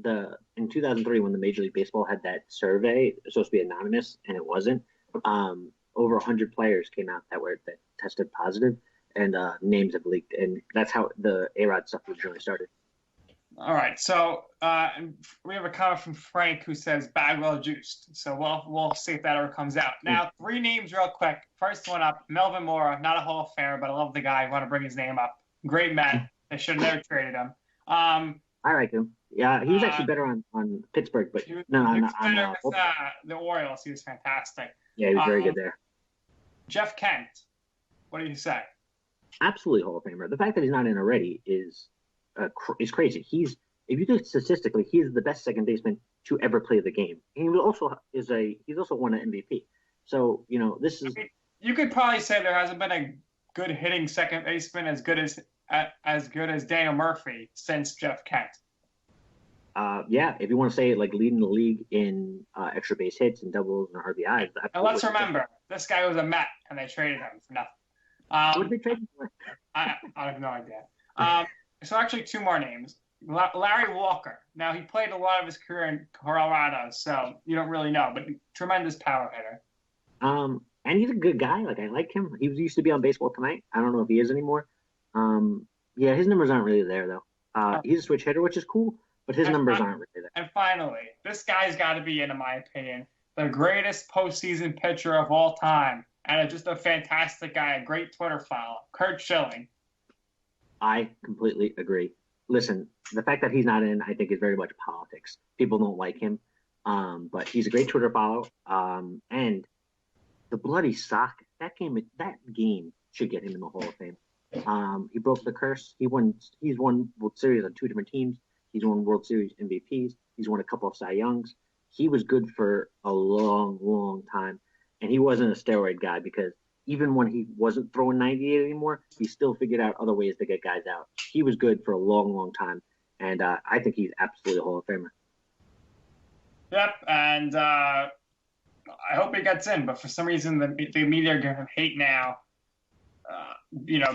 in 2003 when the Major League Baseball had that survey, it was supposed to be anonymous, and it wasn't. Over 100 players came out that tested positive, and names have leaked, and that's how the A-Rod stuff originally started. All right, so we have a comment from Frank who says Bagwell juiced. So we'll see if that ever comes out. Now, 3 names real quick. First one up, Melvin Mora, not a Hall of Famer, but I love the guy. I want to bring his name up. Great Met. They should have never traded him. I like him. Yeah, he was actually better on Pittsburgh, but the Orioles. He was fantastic. Yeah, he was very good there. Jeff Kent. What do you say? Absolutely Hall of Famer. The fact that he's not in already is crazy. If you look statistically, he's the best second baseman to ever play the game. And he's also won an MVP. So this is. You could probably say there hasn't been a good hitting second baseman as good as Daniel Murphy since Jeff Kent. Yeah, if you want to say leading the league in extra base hits and doubles and RBIs. And let's remember, this guy was a Met, and they traded him for nothing. What did they trade him for? I have no idea. So actually 2 more names. Larry Walker. Now, he played a lot of his career in Colorado, so you don't really know, but tremendous power hitter. And he's a good guy. I like him. He used to be on Baseball Tonight. I don't know if he is anymore. Yeah, his numbers aren't really there, though. He's a switch hitter, which is cool, but his numbers aren't really there. And finally, this guy's got to be in my opinion, the greatest postseason pitcher of all time, and just a fantastic guy, a great Twitter follow, Curt Schilling. I completely agree. Listen, the fact that he's not in, I think, is very much politics. People don't like him, but he's a great Twitter follow. And the bloody sock, that game should get him in the Hall of Fame. He broke the curse. He's won World Series on 2 different teams. He's won World Series MVPs. He's won a couple of Cy Youngs. he was good for a long, long time. And he wasn't a steroid guy because even when he wasn't throwing 98 anymore, he still figured out other ways to get guys out. He was good for a long, long time. And I think he's absolutely a Hall of Famer. Yep, and I hope he gets in, but for some reason the media are giving him hate now,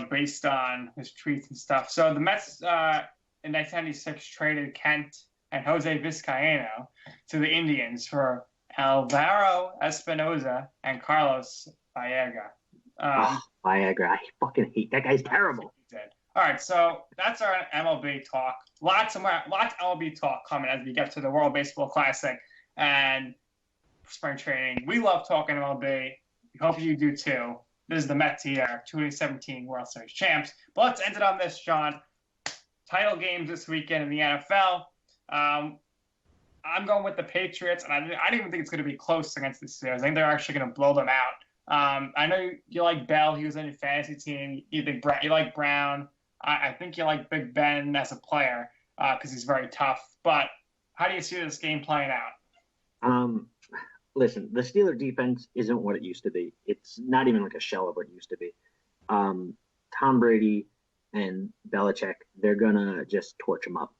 based on his tweets and stuff. So the Mets in 1996 traded Kent and Jose Vizcaino to the Indians for Alvaro Espinoza and Carlos Viagra. Viagra, I fucking hate that guy's terrible. All right, so that's our MLB talk. Lots of MLB talk coming as we get to the World Baseball Classic and spring training. We love talking MLB. We hope you do too. This is the Mets here, 2017 World Series champs. But let's end it on this, John. Title games this weekend in the NFL. I'm going with the Patriots, and I don't even think it's going to be close against the Steelers. I think they're actually going to blow them out. I know you like Bell. He was on your fantasy team. You like Brown. I think you like Big Ben as a player because he's very tough. But how do you see this game playing out? Listen, the Steeler defense isn't what it used to be. It's not even like a shell of what it used to be. Tom Brady and Belichick, they're going to just torch them up.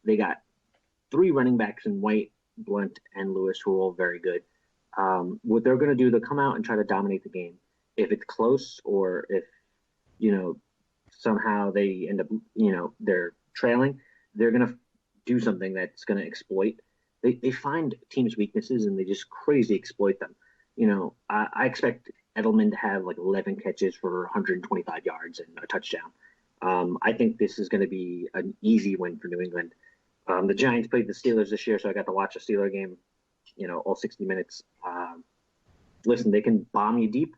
They got 3 running backs in White, Blunt, and Lewis who are all very good. What they're going to do, they'll come out and try to dominate the game. If it's close or if, somehow they end up, they're trailing, they're going to do something that's going to exploit. They find teams' weaknesses and they just crazy exploit them. I expect Edelman to have like 11 catches for 125 yards and a touchdown. I think this is going to be an easy win for New England. The Giants played the Steelers this year, so I got to watch a Steeler game, all 60 minutes. Listen, they can bomb you deep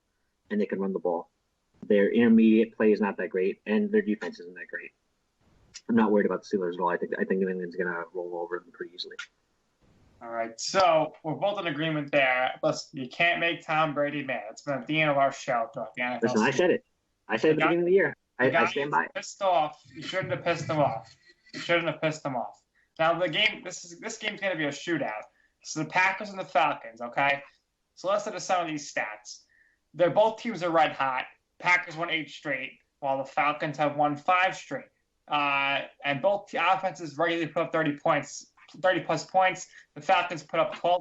and they can run the ball. Their intermediate play is not that great, and their defense isn't that great. I'm not worried about the Steelers at all. I think New England's going to roll over them pretty easily. All right, so we're both in agreement there. Listen, you can't make Tom Brady mad. It's been at the end of our show throughout the NFL. Listen, I said it. I said at the beginning of the year. I stand by it. Pissed off. You shouldn't have pissed him off. Now the game. This game's going to be a shootout. So the Packers and the Falcons. Okay. So let's look at some of these stats. Both teams are red hot. Packers won 8 straight, while the Falcons have won 5 straight. And both offenses regularly put up 30 plus points. The Falcons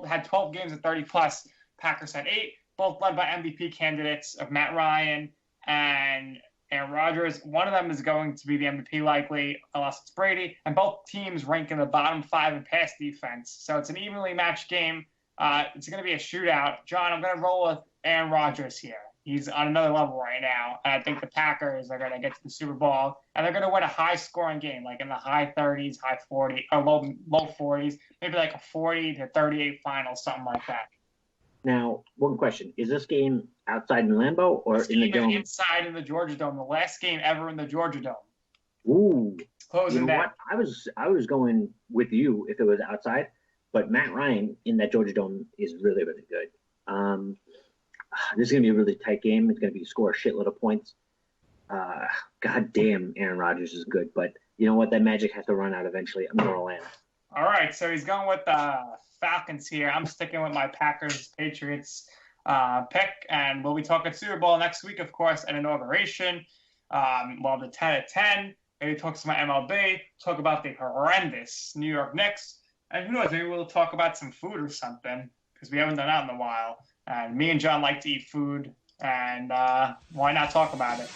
had 12 games of 30 plus. Packers had 8, both led by MVP candidates of Matt Ryan and Aaron Rodgers. One of them is going to be the MVP likely, unless it's Brady. And both teams rank in the bottom 5 in pass defense. So it's an evenly matched game. It's going to be a shootout. John, I'm going to roll with Aaron Rodgers here. He's on another level right now. And I think the Packers are going to get to the Super Bowl. And they're going to win a high-scoring game, like in the high 30s, high 40s, or low 40s. Maybe like a 40-38 final, something like that. Now, one question. Is this game outside in Lambeau or in the Dome? Inside in the Georgia Dome. The last game ever in the Georgia Dome. Ooh. Closing what? I was going with you if it was outside. But Matt Ryan in that Georgia Dome is really, really good. This is going to be a really tight game. It's going to be score a shitload of points. God damn, Aaron Rodgers is good. But you know what? That magic has to run out eventually. I'm going to land. All right, so he's going with the Falcons here. I'm sticking with my Packers-Patriots pick. And we'll be talking Super Bowl next week, of course, at Inauguration. We'll have the 10 at 10. Maybe talk some MLB. Talk about the horrendous New York Knicks. And who knows, maybe we'll talk about some food or something, because we haven't done that in a while. And me and John like to eat food, and why not talk about it?